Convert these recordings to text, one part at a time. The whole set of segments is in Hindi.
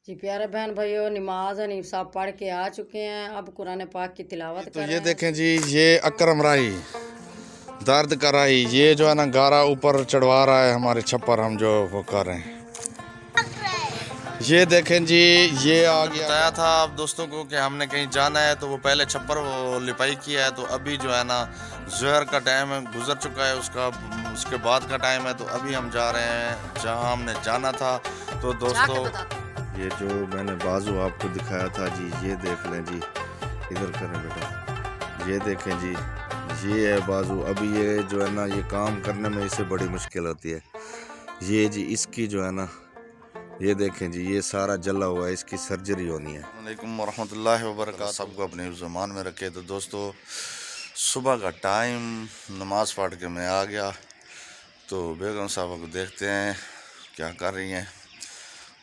जी प्यारे बहन भाइयों, नमाज हनीफ साहब पढ़ के आ चुके हैं। अब कुरान पाक की तिलावत तो कर ये रहे हैं। देखें जी, ये अकरम राही दर्द का राही, ये जो है ना गारा ऊपर चढ़वा रहा है हमारे छप्पर, हम जो वो कर रहे हैं। ये देखें जी, ये आ गया। बताया था आप दोस्तों को कि हमने कहीं जाना है, तो वो पहले छप्पर वो लिपाई किया है। तो अभी जो है ना ज़ोहर का टाइम है, गुजर चुका है उसके बाद का टाइम है। तो अभी हम जा रहे हैं जहाँ हमने जाना था। तो दोस्तों, ये जो मैंने बाजू आपको दिखाया था जी, ये देख लें जी, इधर करें बेटा, ये देखें जी, ये है बाजू। अभी ये जो है ना, ये काम करने में इसे बड़ी मुश्किल होती है। ये जी इसकी जो है ना, ये देखें जी, ये सारा जला हुआ है, इसकी सर्जरी होनी है। वालेकुम वरहमतुल्लाहि वबरकातुहू, सबको अपने ज़मान में रखे। तो दोस्तों, सुबह का टाइम, नमाज़ पढ़ के मैं आ गया। तो बेगम साहबा को देखते हैं क्या कर रही हैं।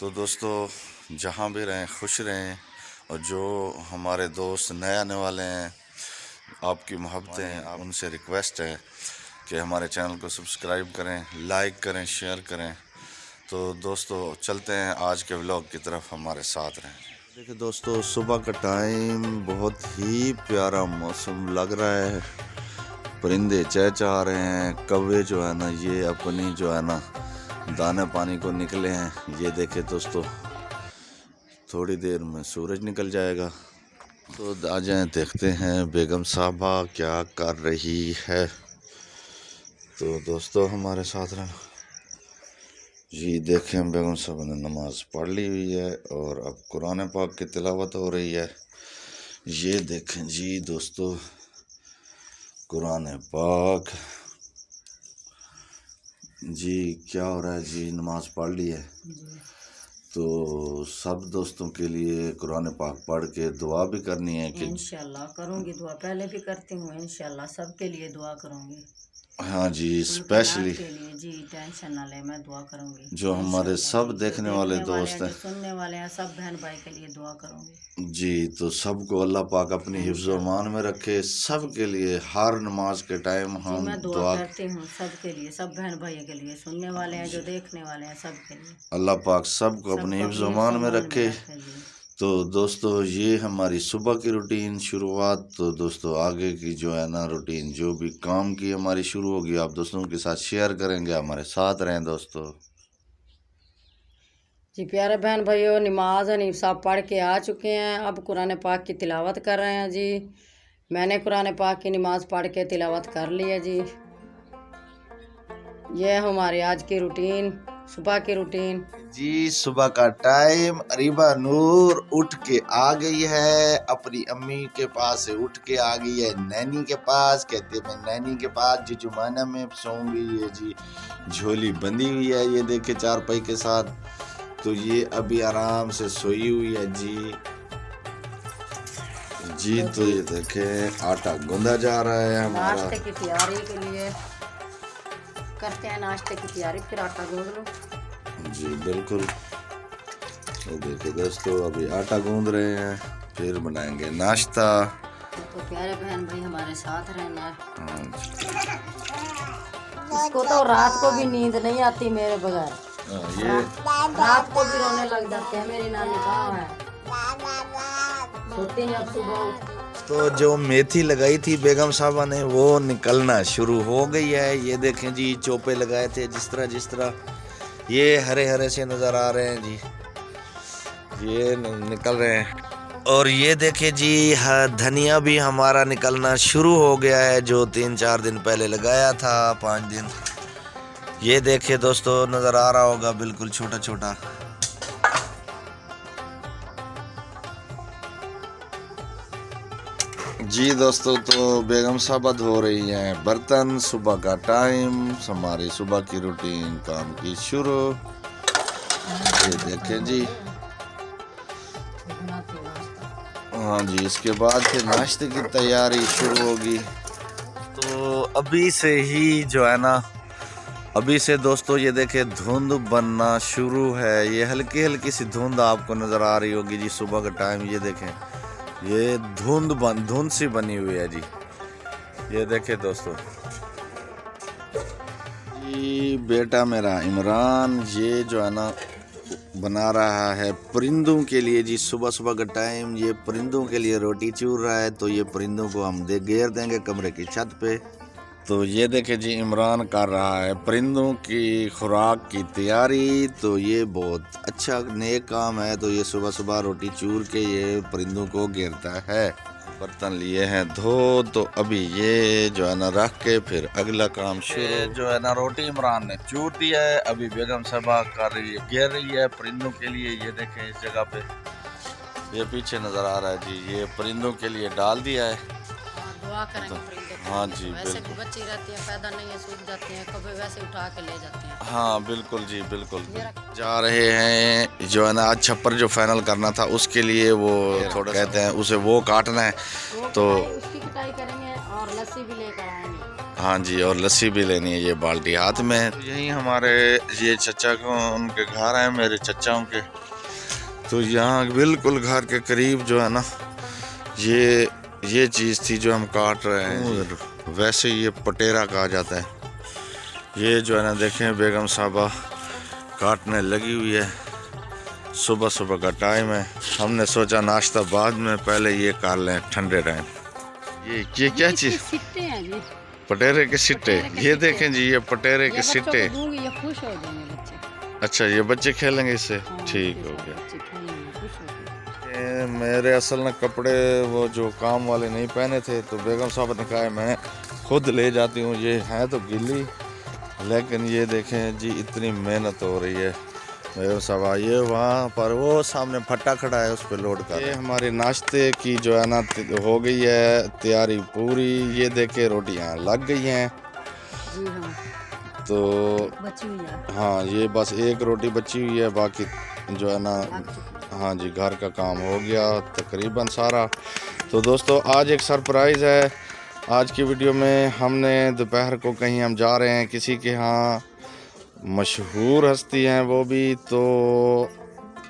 तो दोस्तों, जहाँ भी रहें खुश रहें। और जो हमारे दोस्त नए आने वाले हैं, आपकी मोहब्बतें, आप उनसे रिक्वेस्ट है कि हमारे चैनल को सब्सक्राइब करें, लाइक करें, शेयर करें। तो दोस्तों, चलते हैं आज के व्लॉग की तरफ, हमारे साथ रहें। देखिए दोस्तों, सुबह का टाइम, बहुत ही प्यारा मौसम लग रहा है। परिंदे चहचहा रहे हैं, कौवे जो है ना, ये अपनी जो है ना दाने पानी को निकले हैं। ये देखे दोस्तों, थोड़ी देर में सूरज निकल जाएगा। तो आ जाएं, देखते हैं बेगम साहबा क्या कर रही है। तो दोस्तों, हमारे साथ रहना जी। देखें, बेगम साहबा ने नमाज़ पढ़ ली हुई है और अब कुरान पाक की तिलावत हो रही है। ये देखें जी दोस्तों, कुरान पाक जी, क्या हो रहा है जी, नमाज़ पढ़ ली है। तो सब दोस्तों के लिए कुरान पाक पढ़ के दुआ भी करनी है कि इंशाल्लाह करूंगी दुआ, पहले भी करती हूँ। इंशाल्लाह सबके लिए दुआ करूंगी। हाँ जी, उनकी स्पेशली नात के लिए जी, टेंशन ना ले, मैं दुआ करूंगी जो हमारे इंशाल्लाह सब जी। देखने जो वाले देखने वाले दोस्त हैं, हैं जो सुनने वाले हैं, सब बहन भाई के लिए दुआ करूंगी जी। तो सबको अल्लाह पाक अपनी हिफ्ज़ व मान में रखे। सब के लिए हर नमाज के टाइम जी। हम मैं दुआ दुआ, करती हूँ सबके लिए, सब बहन भाइयों के लिए, सुनने वाले हैं, जो देखने वाले हैं, सब के लिए। अल्लाह पाक सबको अपनी सबको हिफ्ज़ अपने व हिफ्ज़ मान व में मान में रखे। रखे जी। तो दोस्तों, ये हमारी सुबह की रूटीन शुरुआत। तो दोस्तों, आगे की जो है ना रूटीन, जो भी काम की हमारी शुरू होगी, आप दोस्तों के साथ शेयर करेंगे। हमारे साथ रहें दोस्तों। जी प्यारे बहन भाइयों, नमाज हनीफ साहब पढ़ के आ चुके हैं। अब कुरान पाक की तिलावत कर रहे हैं जी। मैंने कुरान पाक की नमाज पढ़ के तिलावत कर ली है जी। ये हमारी आज की रूटीन, सुबह की रूटीन जी। सुबह का टाइम, अरीबा नूर उठ के आ गई है, अपनी अम्मी के पास से उठ के आ गई है नैनी के पास। कहती है मैं नैनी के पास जुजुमाना में सोऊंगी। ये जी झोली बंधी हुई है, ये देखे चारपाई के साथ। तो ये अभी आराम से सोई हुई है जी। जी तो ये देखे, आटा गूंदा जा रहा है हमारा। नाश्ते की तैयारी के लिए करते हैं, नाश्ते की तैयारी, फिर आटा गूंद लो जी बिल्कुल। तो देखिए दोस्तों, अभी आटा गूंद रहे हैं, फिर बनाएंगे नाश्ता। तो प्यारे बहन भाई हमारे साथ रहना। हाँ जी। इसको तो रात को भी नींद नहीं आती मेरे बगैर। ये रात को भी रोने लग जाते हैं, मेरी नानी कहाँ है, सोती नहीं अब सुबह। तो जो मेथी लगाई थी बेगम साहबा ने, वो निकलना शुरू हो गई है। ये देखें जी, चोपे लगाए थे जिस तरह ये हरे हरे से नज़र आ रहे हैं जी, ये निकल रहे हैं। और ये देखे जी, धनिया भी हमारा निकलना शुरू हो गया है, जो 3-4 दिन पहले लगाया था, 5 दिन। ये देखे दोस्तों, नज़र आ रहा होगा, बिल्कुल छोटा छोटा। जी दोस्तों, तो बेगम साहबा धो रही हैं बर्तन। सुबह का टाइम, हमारी सुबह की रूटीन काम की शुरू। ये देखें जी, हाँ जी, इसके बाद फिर नाश्ते की तैयारी शुरू होगी। तो अभी से ही जो है ना, अभी से दोस्तों ये देखे धुंध बनना शुरू है। ये हल्की हल्की सी धुंध आपको नज़र आ रही होगी जी। सुबह का टाइम, ये देखें, ये धुंध सी बनी हुई है जी। ये देखे दोस्तों, ये बेटा मेरा इमरान, ये जो है ना बना रहा है परिंदों के लिए जी। सुबह सुबह का टाइम, ये परिंदों के लिए रोटी चूर रहा है। तो ये परिंदों को हम घेर देंगे कमरे की छत पे। तो ये देखे जी, इमरान कर रहा है परिंदों की खुराक की तैयारी। तो ये बहुत अच्छा नेक काम है। तो ये सुबह सुबह रोटी चूर के ये परिंदों को घेरता है। बर्तन लिए हैं धो, तो अभी ये जो है ना रख के फिर अगला काम शुरू। जो है ना रोटी इमरान ने चूर दिया है। अभी बेगम साहबा कर रही है, घेर रही है परिंदों के लिए। ये देखें इस जगह पे, ये पीछे नजर आ रहा है जी, ये परिंदों के लिए डाल दिया है। दुआ करेंगे परिंदे के हाँ लिए। जी, वैसे भी बच्ची रहती है, पैदा नहीं है, सूख जाती हैं, कभी वैसे उठा के ले जाते हैं। हाँ बिल्कुल जी, बिल्कुल। जा रहे हैं जो है ना, आज छप्पर जो फाइनल करना था उसके लिए वो थोड़ा कहते हैं उसे वो काटना है। तो उसकी कटाई करेंगे और लस्सी भी लेकर आएंगे। हाँ जी, और लस्सी भी लेनी है। ये बाल्टी हाथ में है। यही हमारे ये चचा को उनके घर है, मेरे चचाओं के। तो यहाँ बिल्कुल घर के करीब जो है ना, ये चीज़ थी जो हम काट रहे हैं। वैसे ये पटेरा कहा जाता है। ये जो है ना देखें, बेगम साहबा काटने लगी हुई है। सुबह सुबह का टाइम है। हमने सोचा नाश्ता बाद में, पहले ये कर लें ठंडे टाइम। ये क्या चीज़? सिट्टे हैं जी, पटेरे के सिट्टे। ये देखें जी, ये पटेरे के सिट्टे। ये खुश हो जाएंगे बच्चे। अच्छा, ये बच्चे खेलेंगे इससे। ठीक हो गया। मेरे असल में कपड़े वो जो काम वाले नहीं पहने थे, तो बेगम साहब ने कहा मैं खुद ले जाती हूँ। ये हैं तो गिल्ली, लेकिन ये देखें जी, इतनी मेहनत हो रही है। बेगम साहब ये वहाँ पर वो सामने फट्टा खड़ा है, उस पर लोड कर। ये हमारे नाश्ते की जो है ना हो गई है तैयारी पूरी। ये देखे रोटियाँ लग गई हैं जी। हाँ, तो बची हुई है। हाँ, ये बस एक रोटी बची हुई है, बाकी जो है ना हाँ जी, घर का काम हो गया तकरीबन सारा। तो दोस्तों, आज एक सरप्राइज़ है। आज की वीडियो में हमने दोपहर को कहीं हम जा रहे हैं किसी के यहाँ, मशहूर हस्ती हैं वो भी। तो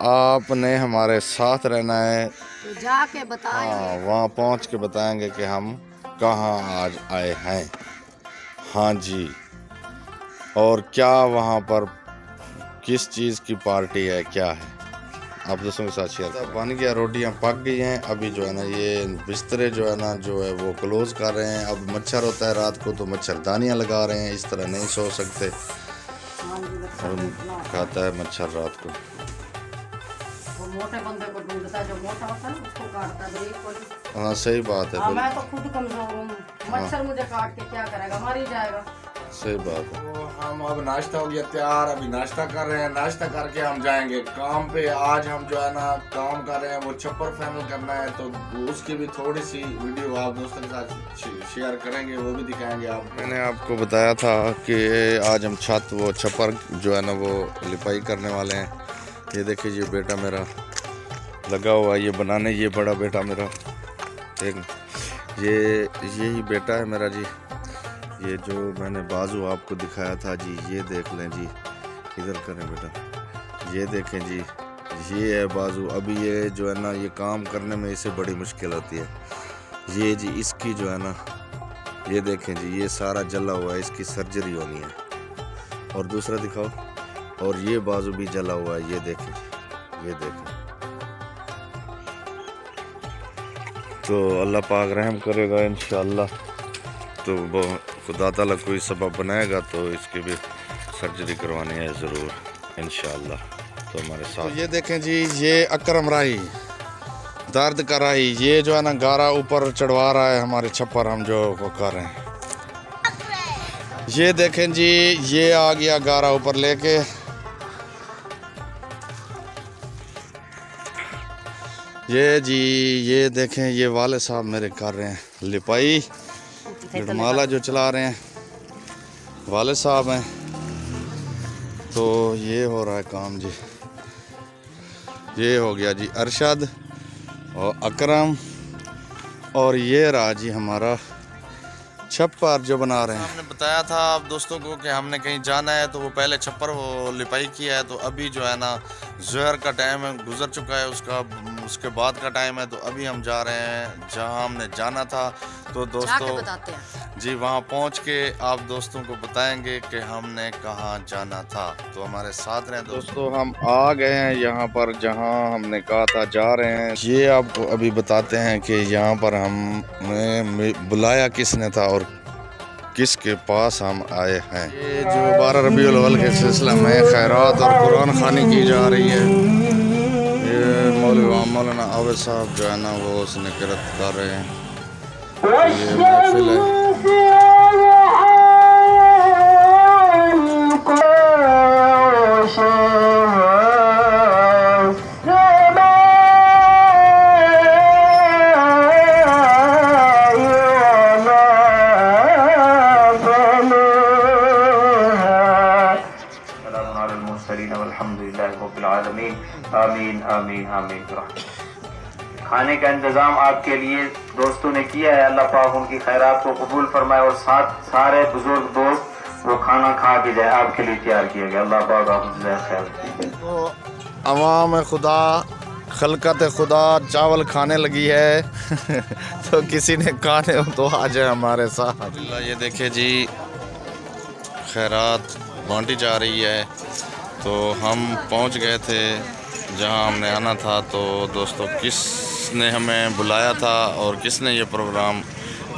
आपने हमारे साथ रहना है। तो जाके बताएंगे। हाँ, वहाँ पहुँच के बताएंगे कि हम कहाँ आज आए हैं। हाँ जी, और क्या वहाँ पर किस चीज़ की पार्टी है, क्या है, आप दोस्तों के साथ शेयर करें। बन गया, रोटियां पक गई हैं। अभी जो है ना ये बिस्तरे जो है ना जो है वो क्लोज कर रहे हैं। अब मच्छर होता है रात को, तो मच्छरदानियां लगा रहे हैं। इस तरह नहीं सो सकते, और खाता है मच्छर रात को। वो मोटे बंदे को ढूंढता है, जो मोटा होता है ना उसको काटता है, बारीक वाली। हाँ सही बात है। मैं तो खुद कमजोर हूँ, मच्छर मुझे काट के क्या करेगा, मर ही जाएगा। सही बात है। तो हम अब नाश्ता हो गया तैयार, अभी नाश्ता कर रहे हैं। नाश्ता करके हम जाएंगे काम पे। आज हम जो है ना काम कर रहे हैं, वो छप्पर फाइनल करना है। तो उसकी भी थोड़ी सी वीडियो आप दोस्तों के साथ शेयर करेंगे, वो भी दिखाएंगे आप। मैंने आपको बताया था कि आज हम छत वो छप्पर जो है ना वो लिपाई करने वाले हैं। ये देखिए, ये बेटा मेरा लगा हुआ है ये बनाने। ये बड़ा बेटा मेरा, एक यही बेटा है मेरा जी। ये जो मैंने बाजू आपको दिखाया था जी, ये देख लें जी, इधर करें बेटा, ये देखें जी, ये है बाजू। अभी ये जो है ना ये काम करने में इसे बड़ी मुश्किल होती है। ये जी इसकी जो है ना, ये देखें जी, ये सारा जला हुआ है, इसकी सर्जरी होनी है। और दूसरा दिखाओ, और ये बाजू भी जला हुआ है, ये देखें, ये देखें। तो अल्लाह पाक रहम करेगा इंशाअल्लाह। तो वो खुदा ताला कोई सबब बनाएगा तो इसकी भी सर्जरी करवानी है ज़रूर इंशाअल्लाह। तो हमारे साथ तो ये देखें जी, ये अकरम राही दर्द का राही, ये जो है ना गारा ऊपर चढ़वा रहा है हमारे छप्पर हम जो वो कर रहे हैं। ये देखें जी, ये आ गया गारा ऊपर लेके। ये जी, ये देखें, ये वाले साहब मेरे कर रहे हैं लिपाई। माला जो चला रहे हैं वाले साहब हैं। तो ये हो रहा है काम जी। ये हो गया जी अरशद और अकरम, और ये रहा जी हमारा छप्पर जो बना रहे हैं। हमने बताया था आप दोस्तों को कि हमने कहीं जाना है, तो वो पहले छप्पर वो लिपाई किया है। तो अभी जो है ना ज़ोहर का टाइम है, गुजर चुका है उसके बाद का टाइम है। तो अभी हम जा रहे हैं जहां हमने जाना था। तो दोस्तों जी वहाँ पहुँच के आप दोस्तों को बताएंगे कि हमने कहाँ जाना था। तो हमारे साथ रहें दोस्तों। हम आ गए हैं यहाँ पर जहाँ हमने कहा था जा रहे हैं। ये आपको अभी बताते हैं कि यहाँ पर हमें बुलाया किसने था और किसके पास हम आए हैं। ये जो 12 रबीउल अव्वल के सिलसिले में खैरात और कुरान खानी की जा रही है। ये मौलाना आबिद साहब जो है ना वो उसने किरत कर रहे हैं। ये महफिल है। आमीन आमीन आमीन। खाने का इंतज़ाम आपके लिए दोस्तों ने किया है। अल्लाह पाक उनकी खैरात को कबूल फरमाए और सारे बुजुर्ग दोस्त वो खाना खा के जाए, आपके लिए तैयार किया गया। अल्लाह पाक आपको खैर। तो अवाम खुदा खलकत खुदा चावल खाने लगी है तो किसी ने खाने हो तो आ जाए हमारे साथ। ये देखिए जी खैरात बांटी जा रही है। तो हम पहुंच गए थे जहां हमने आना था। तो दोस्तों किसने हमें बुलाया था और किसने ये प्रोग्राम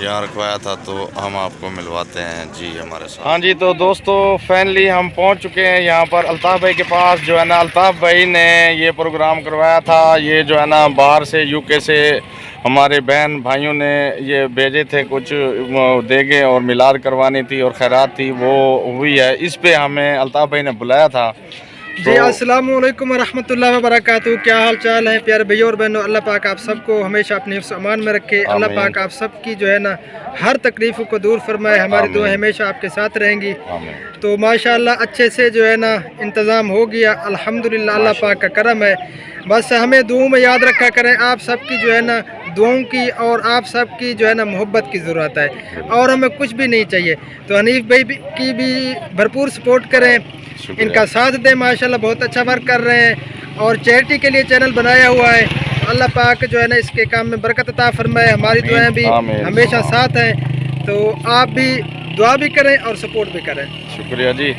यहाँ रखवाया था तो हम आपको मिलवाते हैं जी हमारे साथ। हाँ जी तो दोस्तों फाइनली हम पहुंच चुके हैं यहाँ पर अल्ताफ़ भाई के पास। जो है ना अल्ताफ़ भाई ने ये प्रोग्राम करवाया था। ये जो है ना बाहर से यूके से हमारे बहन भाइयों ने ये भेजे थे, कुछ देगे और मिलाद करवानी थी और खैरात थी, वो हुई है। इस पे हमें अल्ताफ़ भाई ने बुलाया था। जी अस्सलाम वालेकुम रहमतुल्लाहि व बरकातहू। क्या हाल चाल है प्यारे भैया और बहनों। अल्लाह पाक आप सबको हमेशा अपने हिफ्ज़ अमान में रखे। अल्लाह पाक आप सबकी जो है ना हर तकलीफ़ को दूर फरमाए। हमारी दुआ हमेशा आपके साथ रहेंगी। तो माशाअल्लाह अच्छे से जो है ना इंतज़ाम हो गया अल्हम्दुलिल्लाह। अल्लाह पाक का करम है। बस हमें दुआओं में याद रखा करें। आप सबकी जो है ना दुआओं की और आप सबकी जो है ना मोहब्बत की ज़रूरत है और हमें कुछ भी नहीं चाहिए। तो हनीफ भाई की भी भरपूर सपोर्ट करें, इनका साथ दें। माशाल्लाह बहुत अच्छा वर्क कर रहे हैं और चैरिटी के लिए चैनल बनाया हुआ है। अल्लाह पाक जो है ना इसके काम में बरकत अता फरमाए। हमारी दुआएं भी हमेशा साथ हैं। तो आप भी दुआ भी करें और सपोर्ट भी करें। शुक्रिया जी।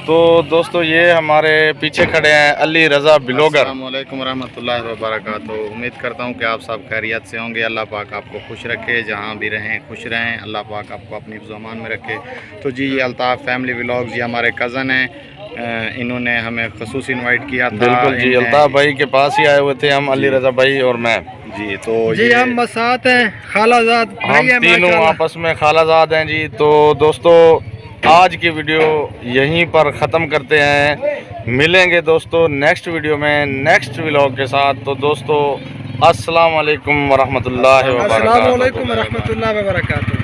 तो दोस्तों ये हमारे पीछे खड़े हैं अली रज़ा ब्लॉगर। अस्सलाम वालेकुम रहमतुल्लाहि व बरकातहू। उम्मीद करता हूँ कि आप सब खैरियत से होंगे। अल्लाह पाक आपको खुश रखे, जहाँ भी रहें खुश रहें। अल्लाह पाक आपको अपनी ज़ुबान में रखे। तो जी ये अल्ताफ़ फैमिली व्लॉग्स ये हमारे कज़न हैं। इन्होंने हमें ख़ुसूस इनवाइट किया था। बिल्कुल जी अल्ताफ़ भाई के पास ही आए हुए थे हम, अली रज़ा भाई और मैं जी। तो जी हम साथ हैं, खालाजाद भाई हैं, तीनों आपस में खालाजाद हैं जी। तो दोस्तों आज की वीडियो यहीं पर ख़त्म करते हैं। मिलेंगे दोस्तों नेक्स्ट वीडियो में नेक्स्ट व्लॉग के साथ। तो दोस्तों अस्सलाम वालेकुम वरहमतुल्लाहि व बरकातहू। अस्सलाम वालेकुम वरहमतुल्लाहि व बरकातहू।